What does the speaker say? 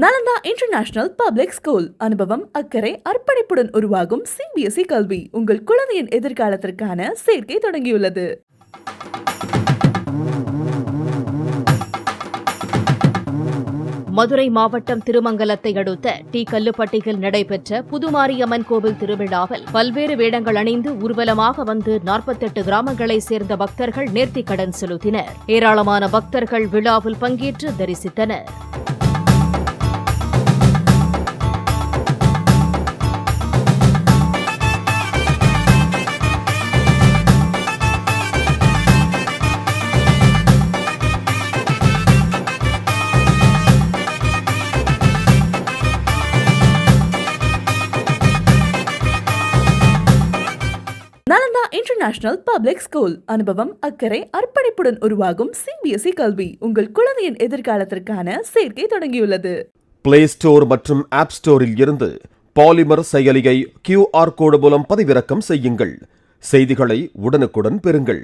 Nalanda international public school. அனுபவம், அக்கறை, அர்ப்பணிப்புடன் உருவாகும் CBSE கல்வி உங்கள் குழந்தையின் எதிர்காலத்திற்கான சேர்க்கை தொடங்கியுள்ளது. மதுரை மாவட்டம் திருமங்கலத்தை அடுத்த டி கல்லுப்பட்டியில் நடைபெற்ற புதுமாரியம்மன் கோவில் திருவிழாவில் பல்வேறு வேடங்கள் அணிந்து ஊர்வலமாக வந்து 48 கிராமங்களைச் சேர்ந்த பக்தர்கள் நேர்த்திக்கடன் செலுத்தினர். ஏராளமான பக்தர்கள் விழாவில் பங்கேற்று தரிசித்தனர். Nalanda international public school. அனுபவம், அக்கறை, அர்ப்பணிப்புடன் உருவாகும் CBSE கல்வி உங்கள் குழந்தையின் எதிர்காலத்திற்கான சேர்க்கை தொடங்கியுள்ளது. பிளே ஸ்டோர் மற்றும் ஆப் ஸ்டோரில் இருந்து பாலிமர் செயலியை QR கோடு மூலம் பதிவிறக்கம் செய்யுங்கள். செய்திகளை உடனுக்குடன் பெறுங்கள்.